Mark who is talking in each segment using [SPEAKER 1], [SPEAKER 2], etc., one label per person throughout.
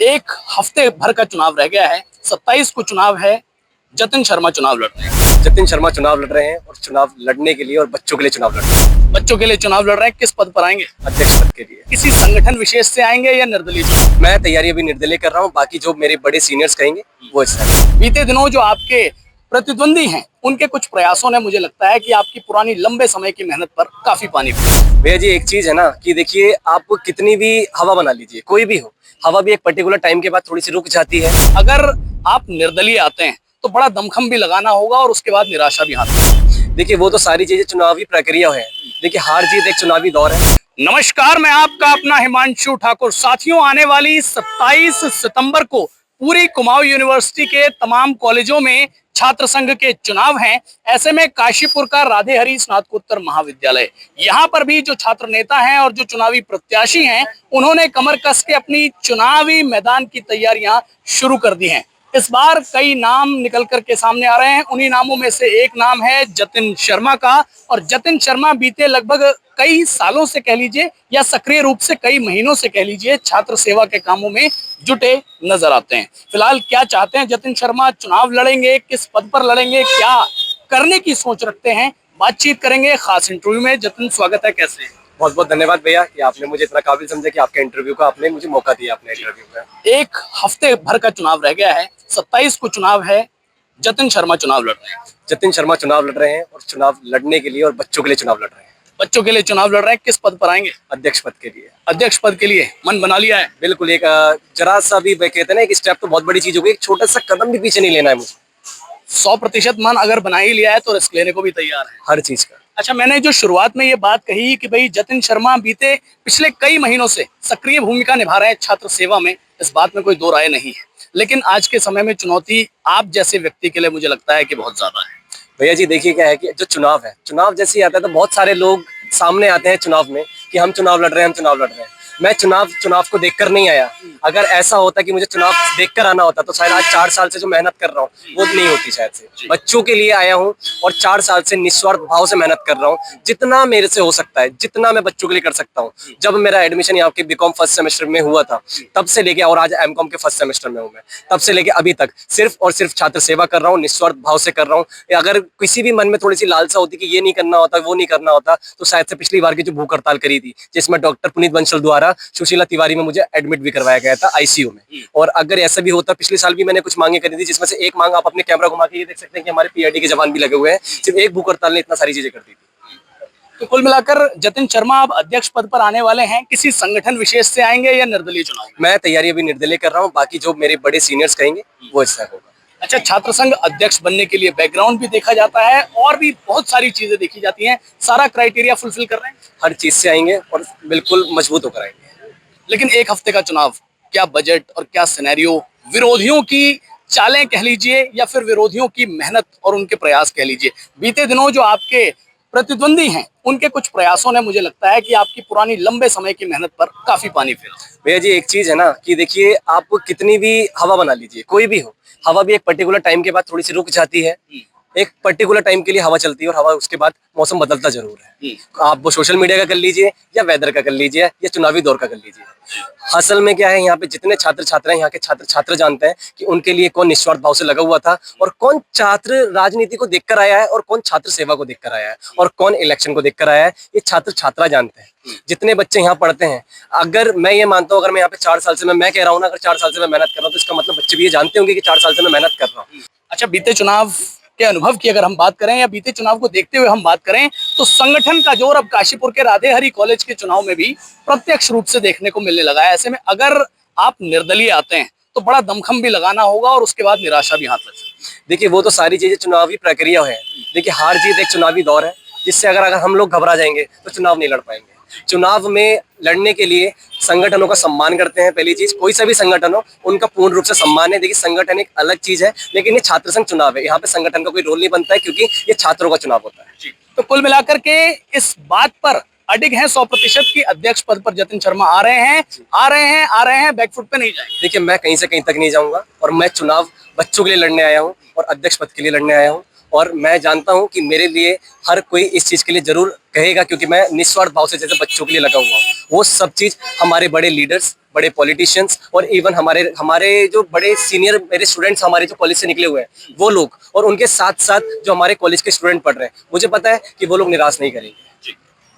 [SPEAKER 1] एक हफ्ते भर का चुनाव रह गया है। 27 को चुनाव है। जतिन शर्मा चुनाव लड़ रहे हैं।
[SPEAKER 2] जतिन शर्मा चुनाव लड़ रहे हैं और चुनाव लड़ने के लिए और बच्चों के लिए चुनाव लड़ रहे हैं।
[SPEAKER 1] बच्चों के लिए चुनाव लड़ रहे हैं। किस पद पर आएंगे?
[SPEAKER 2] अध्यक्ष पद के लिए।
[SPEAKER 1] किसी संगठन विशेष से आएंगे या निर्दलीय चुनाव?
[SPEAKER 2] मैं तैयारी अभी निर्दलीय कर रहा हूँ, बाकी जो मेरे बड़े सीनियर्स कहेंगे वो हिस्सा।
[SPEAKER 1] बीते दिनों जो आपके प्रतिद्वंदी हैं उनके कुछ प्रयासों ने मुझे लगता है कि आपकी पुरानी लंबे समय की मेहनत पर काफी पानी फिरा।
[SPEAKER 2] भैया जी, एक चीज है ना कि देखिए, आप कितनी भी हवा बना लीजिए, कोई भी हो, हवा भी एक पर्टिकुलर टाइम के बाद थोड़ी सी रुक जाती है।
[SPEAKER 1] अगर आप निर्दलीय आते हैं तो बड़ा दमखम भी लगाना होगा और उसके बाद निराशा भी हाथ।
[SPEAKER 2] देखिए, वो तो सारी चीजें चुनावी प्रक्रिया है। देखिए, हार जीत एक चुनावी दौर है।
[SPEAKER 1] नमस्कार, मैं आपका अपना हिमांशु ठाकुर। साथियों, आने वाली 27 सितंबर को पूरी कुमाऊं यूनिवर्सिटी के तमाम कॉलेजों में छात्र संघ के चुनाव हैं। ऐसे में काशीपुर का राधे हरि स्नातकोत्तर महाविद्यालय, यहाँ पर भी जो छात्र नेता हैं और जो चुनावी प्रत्याशी हैं, उन्होंने कमर कस के अपनी चुनावी मैदान की तैयारियां शुरू कर दी हैं। इस बार कई नाम निकल कर के सामने आ रहे हैं। उन्हीं नामों में से एक नाम है जतिन शर्मा का। और जतिन शर्मा बीते लगभग कई सालों से कह लीजिए या सक्रिय रूप से कई महीनों से कह लीजिए छात्र सेवा के कामों में जुटे नजर आते हैं। फिलहाल क्या चाहते हैं जतिन शर्मा? चुनाव लड़ेंगे? किस पद पर लड़ेंगे? क्या करने की सोच रखते हैं? बातचीत करेंगे खास इंटरव्यू में। जतिन, स्वागत है, कैसे हैं?
[SPEAKER 2] बहुत बहुत धन्यवाद भैया कि आपने मुझे इतना काबिल समझा कि आपके इंटरव्यू का आपने मुझे मौका दिया अपने इंटरव्यू में।
[SPEAKER 1] एक हफ्ते भर का चुनाव रह गया है। 27 को चुनाव है। जतिन शर्मा चुनाव लड़ रहे हैं।
[SPEAKER 2] जतिन शर्मा चुनाव लड़ रहे हैं और चुनाव लड़ने के लिए और बच्चों के लिए चुनाव लड़ रहे हैं।
[SPEAKER 1] बच्चों के लिए चुनाव लड़ रहे हैं। किस पद पर आएंगे?
[SPEAKER 2] अध्यक्ष पद के लिए।
[SPEAKER 1] अध्यक्ष पद के लिए मन बना लिया है?
[SPEAKER 2] बिल्कुल। एक जरा सा भी कहते हैं ना, एक स्टेप तो बहुत बड़ी चीज होगी, एक छोटा सा कदम भी पीछे नहीं लेना है मुझे।
[SPEAKER 1] 100% मन अगर बना ही लिया है तो रिस्क लेने को भी तैयार है
[SPEAKER 2] हर चीज का।
[SPEAKER 1] अच्छा, मैंने जो शुरुआत में ये बात कही कि भाई जतिन शर्मा बीते पिछले कई महीनों से सक्रिय भूमिका निभा रहे हैं छात्र सेवा में, इस बात में कोई दो राय नहीं है। लेकिन आज के समय में चुनौती आप जैसे व्यक्ति के लिए मुझे लगता है कि बहुत ज्यादा है।
[SPEAKER 2] भैया जी, देखिए क्या है कि जो चुनाव है, चुनाव जैसे ही आता है तो बहुत सारे लोग सामने आते हैं चुनाव में कि हम चुनाव लड़ रहे हैं, हम चुनाव लड़ रहे हैं। मैं चुनाव को देखकर नहीं आया। अगर ऐसा होता कि मुझे चुनाव देखकर आना होता तो शायद आज 4 साल से जो मेहनत कर रहा हूँ वो नहीं होती शायद से। बच्चों के लिए आया हूँ और 4 साल से निस्वार्थ भाव से मेहनत कर रहा हूँ। जितना मेरे से हो सकता है, जितना मैं बच्चों के लिए कर सकता हूँ। जब मेरा एडमिशन यहाँ के बीकॉम फर्स्ट सेमेस्टर में हुआ था तब से लेके, और आज एमकॉम के फर्स्ट सेमेस्टर में हूँ मैं, तब से लेके अभी तक सिर्फ और सिर्फ छात्र सेवा कर रहा हूँ, निस्वार्थ भाव से कर रहा हूँ। अगर किसी भी मन में थोड़ी सी लालसा होती कि ये नहीं करना होता, वो नहीं करना होता, तो शायद से पिछली बार की जो भूख हड़ताल करी थी जिसमें डॉक्टर पुनीत बंसल द्वारा सुशीला तिवारी में मुझे एडमिट भी करवाया गया था आईसीयू में। और अगर ऐसा भी होता, पिछले साल भी मैंने कुछ मांगे करी थी, जिसमें से एक मांग आप अपने कैमरा घुमा के ये देख सकते हैं कि हमारे पीआईडी के जवान भी लगे हुए हैं। सिर्फ एक भूख हड़ताल ने इतना सारी चीजें कर दी थी।
[SPEAKER 1] तो कुल मिलाकर जतिन शर्मा अब अध्यक्ष पद पर आने वाले हैं। किसी संगठन विशेष से आएंगे या निर्दलीय चुनाव?
[SPEAKER 2] मैं तैयारी अभी निर्दलीय कर रहा हूँ, बाकी जो मेरे बड़े सीनियर्स कहेंगे वो हिस्सा होगा।
[SPEAKER 1] अच्छा, छात्र संघ अध्यक्ष बनने के लिए बैकग्राउंड भी देखा जाता है और भी बहुत सारी चीजें देखी जाती हैं। सारा क्राइटेरिया फुलफिल कर रहे हैं?
[SPEAKER 2] हर चीज से आएंगे और बिल्कुल मजबूत होकर आएंगे।
[SPEAKER 1] लेकिन एक हफ्ते का चुनाव, क्या बजट और क्या सिनेरियो, विरोधियों की चालें कह लीजिए या फिर विरोधियों की मेहनत और उनके प्रयास कह लीजिए, बीते दिनों जो आपके प्रतिद्वंदी हैं उनके कुछ प्रयासों ने मुझे लगता है कि आपकी पुरानी लंबे समय की मेहनत पर काफी पानी फिरा।
[SPEAKER 2] भैया जी, एक चीज है ना कि देखिए, आप कितनी भी हवा बना लीजिए, कोई भी हो, हवा भी एक पर्टिकुलर टाइम के बाद थोड़ी सी रुक जाती है। एक पर्टिकुलर टाइम के लिए हवा चलती है और हवा उसके बाद मौसम बदलता जरूर है। आप वो सोशल मीडिया का कर लीजिए या वेदर का कर लीजिए या चुनावी दौर का कर लीजिए। असल में क्या है, यहाँ पे जितने छात्र छात्रा हैं, यहाँ के छात्र छात्र जानते हैं कि उनके लिए कौन निस्वार्थ भाव से लगा हुआ था और कौन छात्र राजनीति को देखकर आया है और कौन छात्र सेवा को देखकर आया है और कौन इलेक्शन को देखकर आया है। ये छात्र छात्रा जानते हैं। जितने बच्चे यहाँ पढ़ते हैं, अगर मैं ये मानता हूँ, अगर मैं यहाँ पे 4 साल से मैं कह रहा हूँ ना, अगर 4 साल से मैं मेहनत कर रहा हूँ तो इसका मतलब बच्चे भी ये जानते होंगे कि 4 साल से मैं मेहनत कर रहा हूँ।
[SPEAKER 1] अच्छा, बीते चुनाव के अनुभव की अगर हम बात करें या बीते चुनाव को देखते हुए हम बात करें तो संगठन का जोर अब काशीपुर के राधे हरि कॉलेज के चुनाव में भी प्रत्यक्ष रूप से देखने को मिलने लगा है। ऐसे में अगर आप निर्दलीय आते हैं तो बड़ा दमखम भी लगाना होगा और उसके बाद निराशा भी हाथ लग सकती है।
[SPEAKER 2] देखिए, वो तो सारी चीजें चुनावी प्रक्रिया है। देखिए, हार जीत एक चुनावी दौर है, जिससे अगर हम लोग घबरा जाएंगे तो चुनाव नहीं लड़ पाएंगे। चुनाव में लड़ने के लिए संगठनों का सम्मान करते हैं। पहली चीज, कोई सा भी संगठन हो उनका पूर्ण रूप से सम्मान है। देखिए, संगठन एक अलग चीज है, लेकिन ये छात्र संघ चुनाव है, यहाँ पे संगठन का कोई रोल नहीं बनता है क्योंकि ये छात्रों का चुनाव होता है।
[SPEAKER 1] तो कुल मिलाकर के इस बात पर अडिग हैं 100% की अध्यक्ष पद पर जतिन शर्मा आ रहे हैं, बैकफुट पे नहीं जाएंगे।
[SPEAKER 2] देखिए, मैं कहीं से कहीं तक नहीं जाऊंगा और मैं चुनाव बच्चों के लिए लड़ने आया हूँ और अध्यक्ष पद के लिए लड़ने आया हूँ और मैं जानता हूं कि मेरे लिए हर कोई इस चीज़ के लिए ज़रूर कहेगा, क्योंकि मैं निस्वार्थ भाव से जैसे बच्चों के लिए लगा हुआ हूँ। वो सब चीज़ हमारे बड़े लीडर्स, बड़े पॉलिटिशियंस और इवन हमारे हमारे जो बड़े सीनियर मेरे स्टूडेंट्स हमारे जो कॉलेज से निकले हुए हैं वो लोग, और उनके साथ साथ जो हमारे कॉलेज के स्टूडेंट पढ़ रहे हैं, मुझे पता है कि वो लोग निराश नहीं करेंगे।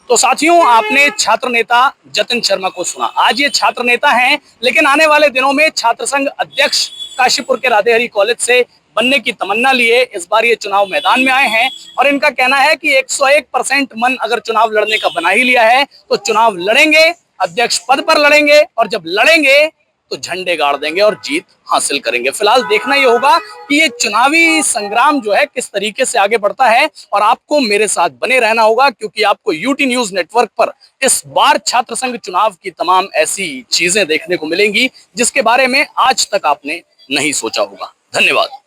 [SPEAKER 1] तो साथियों, आपने छात्र नेता जतिन शर्मा को सुना। आज ये छात्र नेता हैं, लेकिन आने वाले दिनों में छात्र संघ अध्यक्ष काशीपुर के राधे हरी कॉलेज से बनने की तमन्ना लिए इस बार ये चुनाव मैदान में आए हैं। और इनका कहना है कि 101% मन अगर चुनाव लड़ने का बना ही लिया है तो चुनाव लड़ेंगे, अध्यक्ष पद पर लड़ेंगे, और जब लड़ेंगे तो झंडे गाड़ देंगे और जीत हासिल करेंगे। फिलहाल देखना ये होगा कि ये चुनावी संग्राम जो है किस तरीके से आगे बढ़ता है, और आपको मेरे साथ बने रहना होगा, क्योंकि आपको यूटी न्यूज नेटवर्क पर इस बार छात्र संघ चुनाव की तमाम ऐसी चीजें देखने को मिलेंगी जिसके बारे में आज तक आपने नहीं सोचा होगा। धन्यवाद।